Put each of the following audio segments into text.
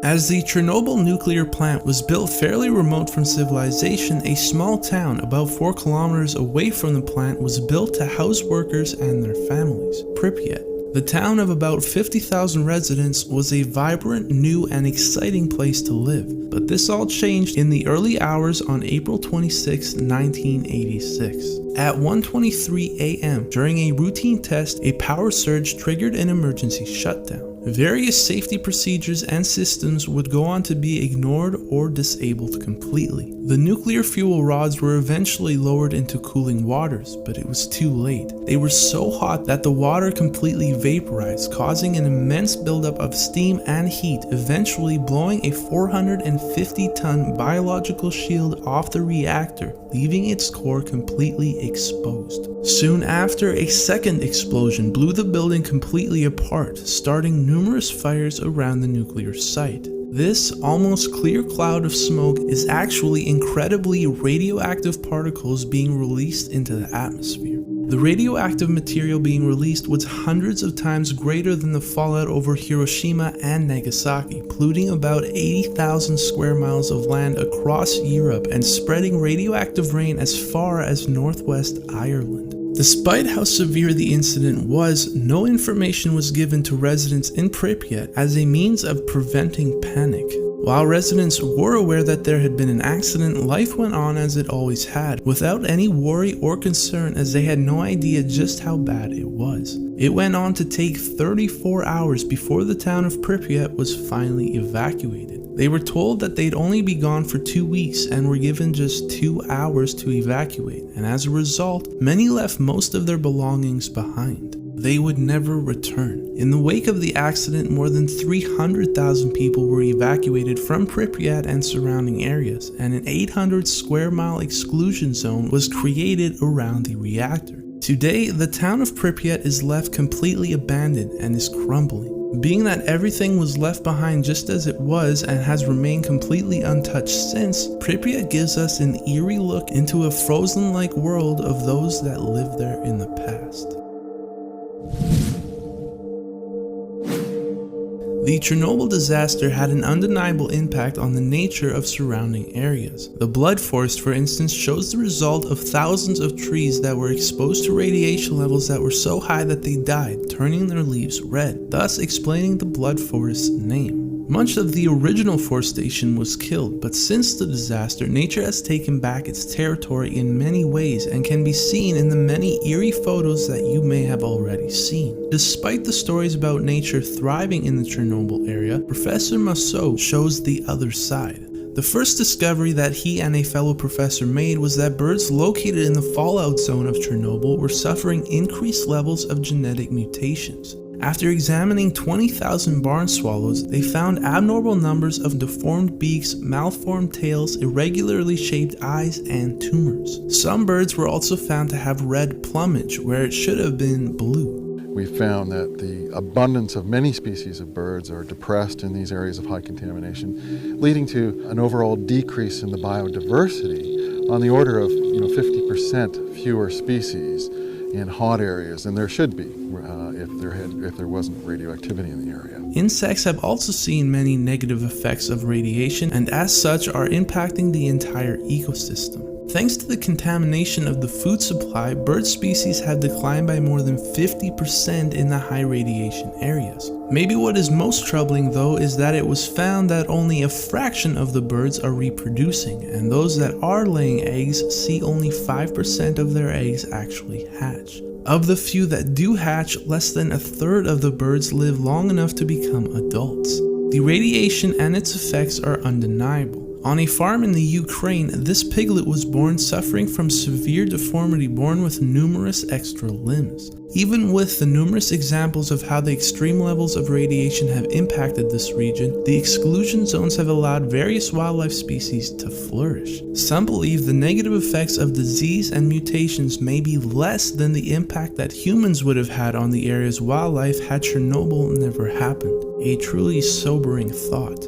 As the Chernobyl nuclear plant was built fairly remote from civilization, a small town about 4 kilometers away from the plant was built to house workers and their families, Pripyat. The town of about 50,000 residents was a vibrant, new, and exciting place to live, but this all changed in the early hours on April 26, 1986. At 1:23 a.m., during a routine test, a power surge triggered an emergency shutdown. Various safety procedures and systems would go on to be ignored or disabled completely. The nuclear fuel rods were eventually lowered into cooling waters, but it was too late. They were so hot that the water completely vaporized, causing an immense buildup of steam and heat, eventually blowing a 450-ton biological shield off the reactor, leaving its core completely exposed. Soon after, a second explosion blew the building completely apart, starting numerous fires around the nuclear site. This almost clear cloud of smoke is actually incredibly radioactive particles being released into the atmosphere. The radioactive material being released was hundreds of times greater than the fallout over Hiroshima and Nagasaki, polluting about 80,000 square miles of land across Europe and spreading radioactive rain as far as northwest Ireland. Despite how severe the incident was, no information was given to residents in Pripyat as a means of preventing panic. While residents were aware that there had been an accident, life went on as it always had, without any worry or concern, as they had no idea just how bad it was. It went on to take 34 hours before the town of Pripyat was finally evacuated. They were told that they'd only be gone for 2 weeks and were given just 2 hours to evacuate, and as a result, many left most of their belongings behind. They would never return. In the wake of the accident, more than 300,000 people were evacuated from Pripyat and surrounding areas, and an 800 square mile exclusion zone was created around the reactor. Today, the town of Pripyat is left completely abandoned and is crumbling. Being that everything was left behind just as it was and has remained completely untouched since, Pripyat gives us an eerie look into a frozen-like world of those that lived there in the past. The Chernobyl disaster had an undeniable impact on the nature of surrounding areas. The blood forest, for instance, shows the result of thousands of trees that were exposed to radiation levels that were so high that they died, turning their leaves red, thus explaining the blood forest's name. Much of the original forestation was killed, but since the disaster, nature has taken back its territory in many ways and can be seen in the many eerie photos that you may have already seen. Despite the stories about nature thriving in the Chernobyl area, Professor Masseau shows the other side. The first discovery that he and a fellow professor made was that birds located in the fallout zone of Chernobyl were suffering increased levels of genetic mutations. After examining 20,000 barn swallows, they found abnormal numbers of deformed beaks, malformed tails, irregularly shaped eyes, and tumors. Some birds were also found to have red plumage where it should have been blue. We found that the abundance of many species of birds are depressed in these areas of high contamination, leading to an overall decrease in the biodiversity on the order of 50% fewer species in hot areas than there should be if there wasn't radioactivity in the area. Insects have also seen many negative effects of radiation and as such are impacting the entire ecosystem. Thanks to the contamination of the food supply, bird species have declined by more than 50% in the high radiation areas. Maybe what is most troubling though is that it was found that only a fraction of the birds are reproducing, and those that are laying eggs see only 5% of their eggs actually hatch. Of the few that do hatch, less than a third of the birds live long enough to become adults. The radiation and its effects are undeniable. On a farm in the Ukraine, this piglet was born suffering from severe deformity, born with numerous extra limbs. Even with the numerous examples of how the extreme levels of radiation have impacted this region, the exclusion zones have allowed various wildlife species to flourish. Some believe the negative effects of disease and mutations may be less than the impact that humans would have had on the area's wildlife had Chernobyl never happened. A truly sobering thought.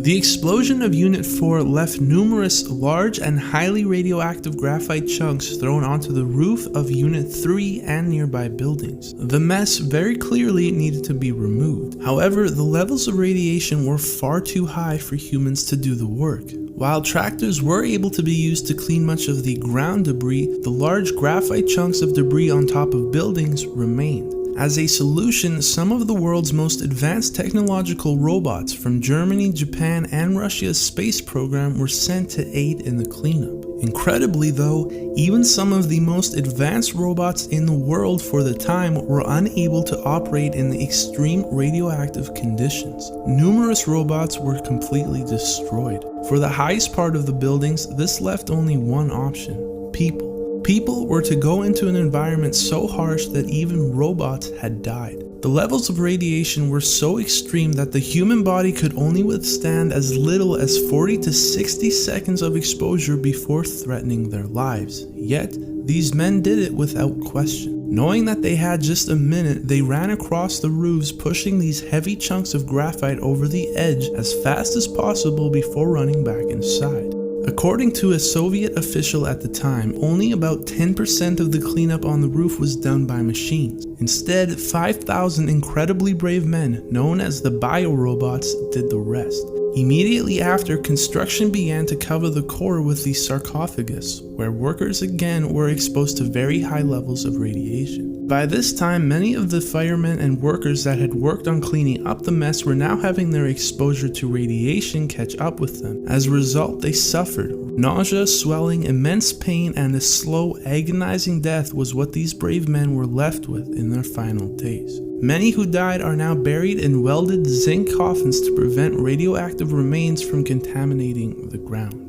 The explosion of Unit 4 left numerous large and highly radioactive graphite chunks thrown onto the roof of Unit 3 and nearby buildings. The mess very clearly needed to be removed. However, the levels of radiation were far too high for humans to do the work. While tractors were able to be used to clean much of the ground debris, the large graphite chunks of debris on top of buildings remained. As a solution, some of the world's most advanced technological robots from Germany, Japan, and Russia's space program were sent to aid in the cleanup. Incredibly though, even some of the most advanced robots in the world for the time were unable to operate in the extreme radioactive conditions. Numerous robots were completely destroyed. For the highest part of the buildings, this left only one option: people. People were to go into an environment so harsh that even robots had died. The levels of radiation were so extreme that the human body could only withstand as little as 40 to 60 seconds of exposure before threatening their lives. Yet, these men did it without question. Knowing that they had just a minute, they ran across the roofs, pushing these heavy chunks of graphite over the edge as fast as possible before running back inside. According to a Soviet official at the time, only about 10% of the cleanup on the roof was done by machines. Instead, 5,000 incredibly brave men, known as the biorobots, did the rest. Immediately after, construction began to cover the core with the sarcophagus, where workers again were exposed to very high levels of radiation. By this time, many of the firemen and workers that had worked on cleaning up the mess were now having their exposure to radiation catch up with them. As a result, they suffered. Nausea, swelling, immense pain, and a slow, agonizing death was what these brave men were left with in their final days. Many who died are now buried in welded zinc coffins to prevent radioactive remains from contaminating the ground.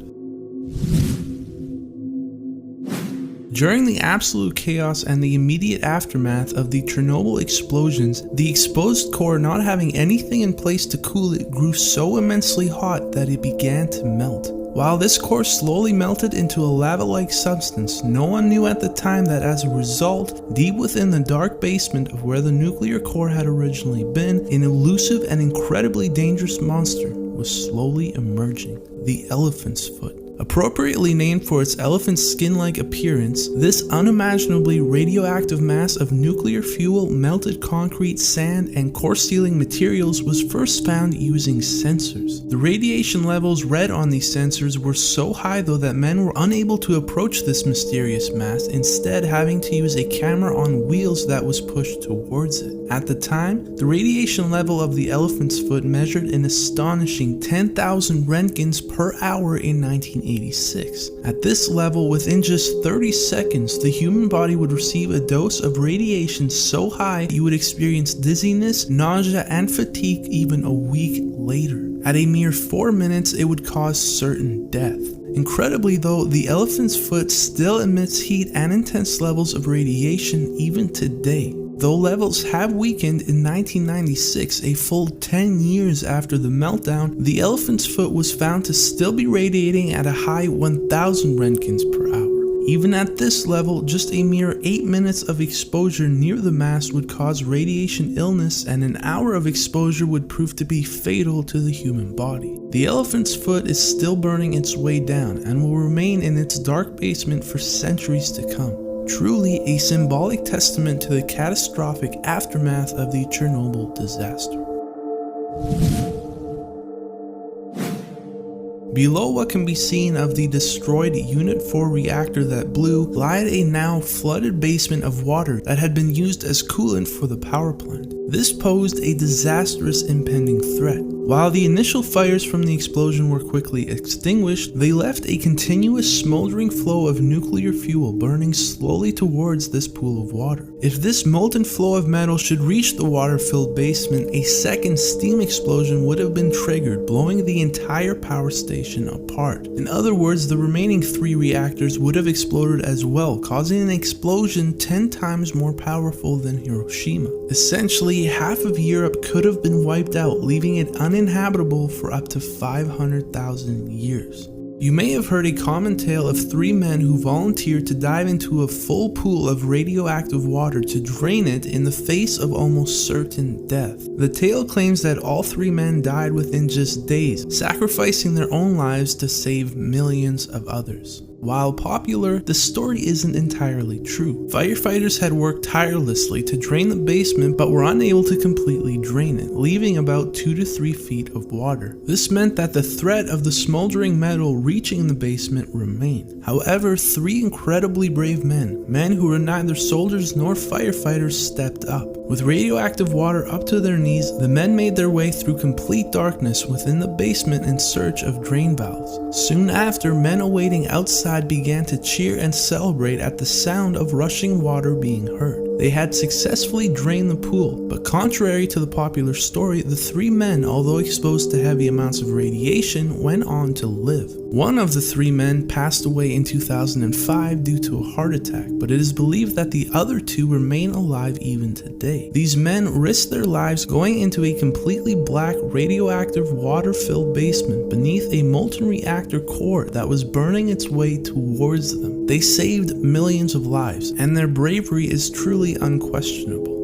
During the absolute chaos and the immediate aftermath of the Chernobyl explosions, the exposed core, not having anything in place to cool it, grew so immensely hot that it began to melt. While this core slowly melted into a lava-like substance, no one knew at the time that as a result, deep within the dark basement of where the nuclear core had originally been, an elusive and incredibly dangerous monster was slowly emerging: the elephant's foot. Appropriately named for its elephant skin-like appearance, this unimaginably radioactive mass of nuclear fuel, melted concrete, sand, and core-sealing materials was first found using sensors. The radiation levels read on these sensors were so high though that men were unable to approach this mysterious mass, instead having to use a camera on wheels that was pushed towards it. At the time, the radiation level of the elephant's foot measured an astonishing 10,000 Roentgens per hour in 1986. At this level, within just 30 seconds, the human body would receive a dose of radiation so high you would experience dizziness, nausea, and fatigue even a week later. At a mere 4 minutes, it would cause certain death. Incredibly though, the elephant's foot still emits heat and intense levels of radiation even today. Though levels have weakened in 1996, a full 10 years after the meltdown, the elephant's foot was found to still be radiating at a high 1000 Roentgens per hour. Even at this level, just a mere 8 minutes of exposure near the mass would cause radiation illness, and an hour of exposure would prove to be fatal to the human body. The elephant's foot is still burning its way down and will remain in its dark basement for centuries to come. Truly a symbolic testament to the catastrophic aftermath of the Chernobyl disaster. Below what can be seen of the destroyed Unit 4 reactor that blew lied a now flooded basement of water that had been used as coolant for the power plant. This posed a disastrous impending threat. While the initial fires from the explosion were quickly extinguished, they left a continuous smoldering flow of nuclear fuel burning slowly towards this pool of water. If this molten flow of metal should reach the water-filled basement, a second steam explosion would have been triggered, blowing the entire power station apart. In other words, the remaining 3 reactors would have exploded as well, causing an explosion 10 times more powerful than Hiroshima. Essentially, half of Europe could have been wiped out, leaving it uninhabitable for up to 500,000 years. You may have heard a common tale of 3 men who volunteered to dive into a full pool of radioactive water to drain it in the face of almost certain death. The tale claims that all 3 men died within just days, sacrificing their own lives to save millions of others. While popular, the story isn't entirely true. Firefighters had worked tirelessly to drain the basement but were unable to completely drain it, leaving about 2 to 3 feet of water. This meant that the threat of the smoldering metal reaching the basement remained. However, 3 incredibly brave men who were neither soldiers nor firefighters, stepped up. With radioactive water up to their knees, the men made their way through complete darkness within the basement in search of drain valves. Soon after, men awaiting outside began to cheer and celebrate at the sound of rushing water being heard. They had successfully drained the pool, but contrary to the popular story, the 3 men, although exposed to heavy amounts of radiation, went on to live. One of the 3 men passed away in 2005 due to a heart attack, but it is believed that the other 2 remain alive even today. These men risked their lives going into a completely black radioactive water-filled basement beneath a molten reactor core that was burning its way towards them. They saved millions of lives, and their bravery is truly unquestionable.